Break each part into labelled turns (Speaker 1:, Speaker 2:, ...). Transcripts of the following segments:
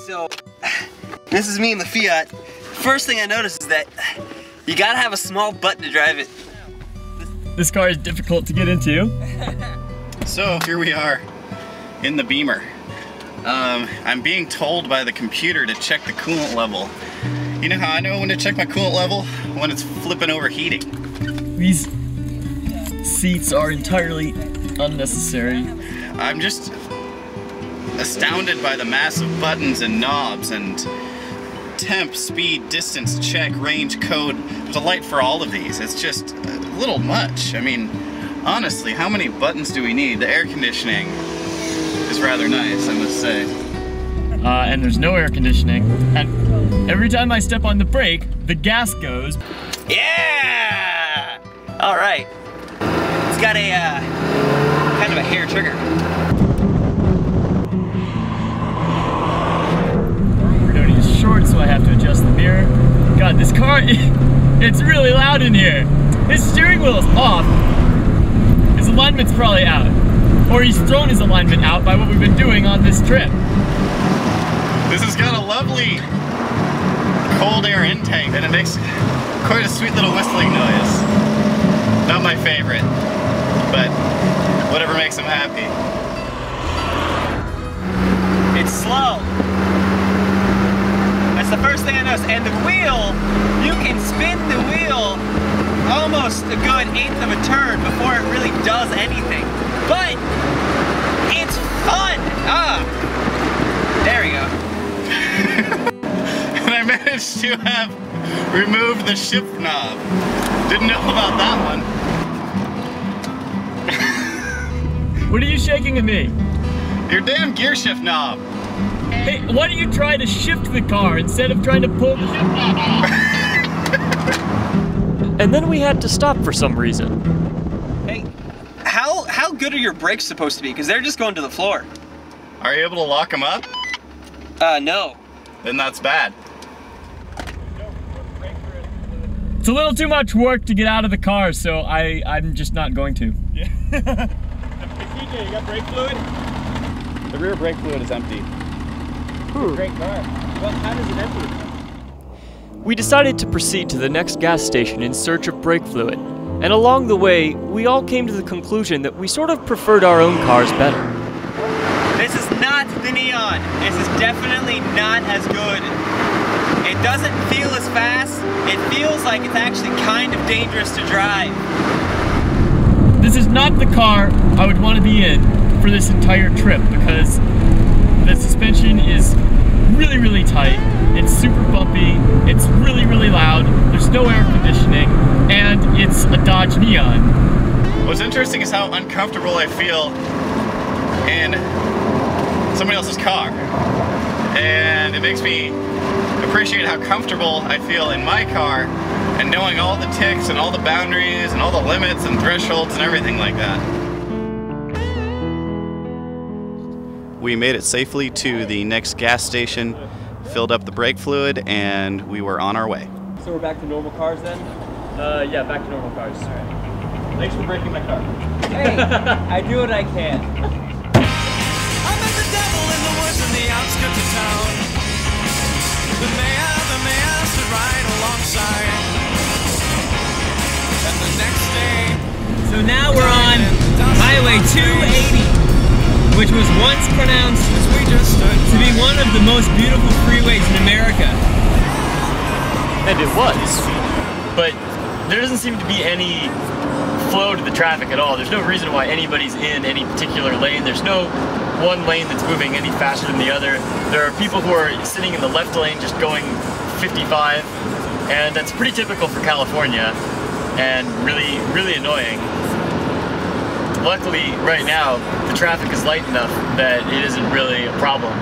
Speaker 1: So, this is me in the Fiat. First thing I noticed is that you gotta have a small button to drive it.
Speaker 2: This car is difficult to get into.
Speaker 3: So here we are in the Beamer. I'm being told by the computer to check the coolant level. You know how I know when to check my coolant level? When it's flipping overheating.
Speaker 2: These seats are entirely unnecessary.
Speaker 3: I'm just astounded by the massive buttons and knobs and temp, speed, distance, check, range, code. There's a light for all of these. It's just a little much. I mean, honestly, how many buttons do we need? The air conditioning is rather nice, I must say.
Speaker 2: And there's no air conditioning. And every time I step on the brake, the gas goes.
Speaker 1: Yeah! All right. It's got a kind of a hair trigger.
Speaker 2: Roadie is short, so I have to adjust the mirror. God, this car, it's really loud in here. His steering wheel is off. His alignment's probably out. Or he's thrown his alignment out by what we've been doing on this trip.
Speaker 3: This has got a lovely cold air intake and it makes quite a sweet little whistling noise. Not my favorite, but whatever makes him happy.
Speaker 1: It's slow. That's the first thing I noticed. And the wheel, you can spin the wheel almost a good eighth of a turn before it really does anything. But it's fun. There we go.
Speaker 3: And I managed to have removed the shift knob. Didn't know about that one.
Speaker 2: What are you shaking at me?
Speaker 3: Your damn gear shift knob.
Speaker 2: Hey, why don't you try to shift the car instead of trying to pull the shift knob?
Speaker 4: And then we had to stop for some reason.
Speaker 1: Hey, how good are your brakes supposed to be? Because they're just going to the floor.
Speaker 3: Are you able to lock them up?
Speaker 1: No.
Speaker 3: Then that's bad.
Speaker 2: It's a little too much work to get out of the car, so I'm just not going to.
Speaker 3: Yeah. Hey, CJ, you got brake fluid? The rear brake fluid is empty.
Speaker 1: Great car. Well, how does it empty?
Speaker 4: We decided to proceed to the next gas station in search of brake fluid, and along the way, we all came to the conclusion that we sort of preferred our own cars better.
Speaker 1: This is not the Neon. This is definitely not as good. It doesn't feel as fast. It feels like it's actually kind of dangerous to drive.
Speaker 2: This is not the car I would want to be in for this entire trip because the suspension is really, really tight. It's super bumpy. It's really, really loud. There's no air conditioning, and it's a Dodge Neon.
Speaker 3: What's interesting is how uncomfortable I feel in somebody else's car. And it makes me appreciate how comfortable I feel in my car and knowing all the ticks and all the boundaries and all the limits and thresholds and everything like that. We made it safely to the next gas station, filled up the brake fluid, and we were on our way.
Speaker 1: So we're back to normal cars then?
Speaker 2: Yeah, back to normal cars. All right.
Speaker 3: Thanks for breaking my car.
Speaker 1: Hey, I do what I can.
Speaker 5: I met the devil in the woods in the outskirts of town. The mayor stood right alongside. And the next day,
Speaker 1: So now we're on Highway 280, which was once pronounced
Speaker 5: we just stood
Speaker 1: to be one of the most beautiful freeways in America.
Speaker 4: And it was.
Speaker 2: But there doesn't seem to be any flow to the traffic at all. There's no reason why anybody's in any particular lane. There's no one lane that's moving any faster than the other. There are people who are sitting in the left lane just going 55, and that's pretty typical for California and really, really annoying. Luckily, right now, the traffic is light enough that it isn't really a problem.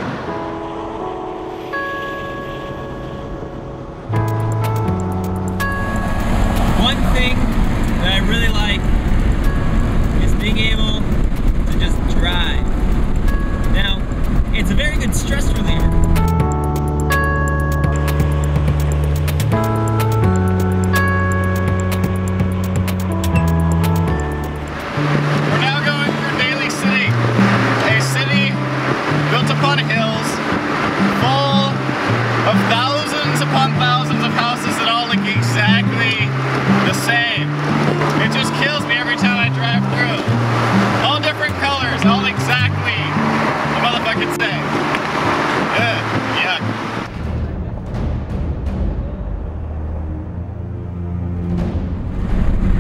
Speaker 1: One thing that I really like is being able to just drive. Now, it's a very good stress reliever.
Speaker 3: We're now going through Daly City, a city built upon a hill same. It just kills me every time I drive through. All different colors, all exactly the motherfucking same. Ugh, yuck.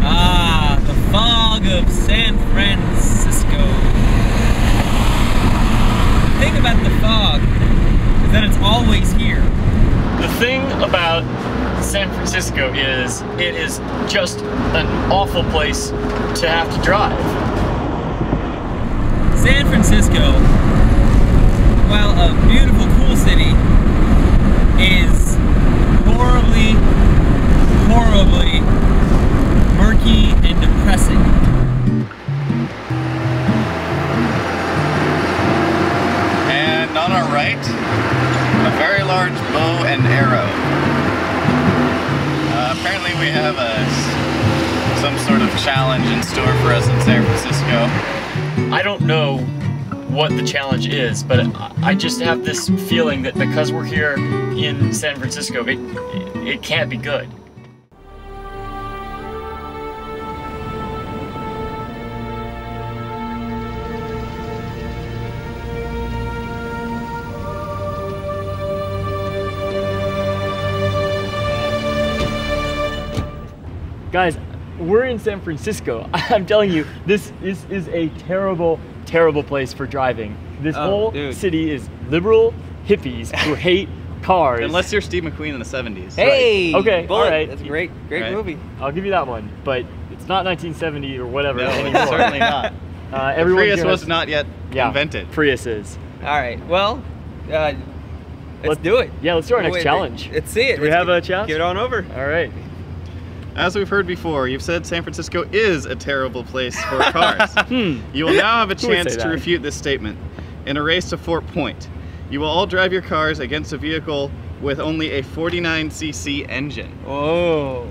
Speaker 1: Ah, the fog of San Francisco. The thing about the fog is that it's always here.
Speaker 2: The thing about San Francisco is it is just an awful place to have to drive.
Speaker 1: San Francisco, while a beautiful, cool city, is horribly, horribly murky and depressing.
Speaker 3: And on our right, a very large bow and arrow. Apparently we have some sort of challenge in store for us in San Francisco.
Speaker 2: I don't know what the challenge is, but I just have this feeling that because we're here in San Francisco, it can't be good.
Speaker 4: Guys, we're in San Francisco. I'm telling you, this is a terrible, terrible place for driving. This whole city is liberal hippies who hate cars.
Speaker 3: Unless you're Steve McQueen in the 70s.
Speaker 1: Hey!
Speaker 4: Right. Okay,
Speaker 1: Bullet.
Speaker 4: all right.
Speaker 1: That's a great
Speaker 3: Right.
Speaker 1: movie.
Speaker 4: I'll give you that one, but it's not 1970 or whatever
Speaker 3: No,
Speaker 4: anymore.
Speaker 3: certainly not.
Speaker 4: Everyone
Speaker 3: Prius
Speaker 4: here
Speaker 3: was
Speaker 4: has-
Speaker 3: not yet invented.
Speaker 4: Prius is.
Speaker 1: All right, well, let's do it.
Speaker 4: Yeah, let's do our next challenge.
Speaker 1: Let's see it.
Speaker 4: Do we have a challenge?
Speaker 1: Get it on over.
Speaker 4: All right.
Speaker 3: As we've heard before, you've said San Francisco is a terrible place for cars. You will now have a
Speaker 4: Who would
Speaker 3: chance
Speaker 4: say
Speaker 3: to
Speaker 4: that?
Speaker 3: refute this statement. In a race to Fort Point, you will all drive your cars against a vehicle with only a 49cc engine.
Speaker 1: Oh.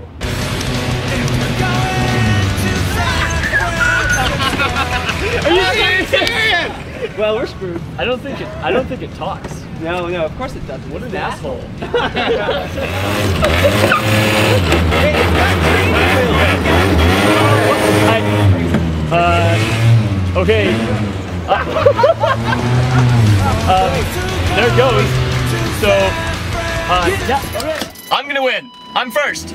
Speaker 4: Are you serious? Well, we're screwed. I don't think it talks.
Speaker 1: No, of course it doesn't.
Speaker 4: What an asshole. Okay. There it goes. So, yeah, okay.
Speaker 2: I'm gonna win. I'm first.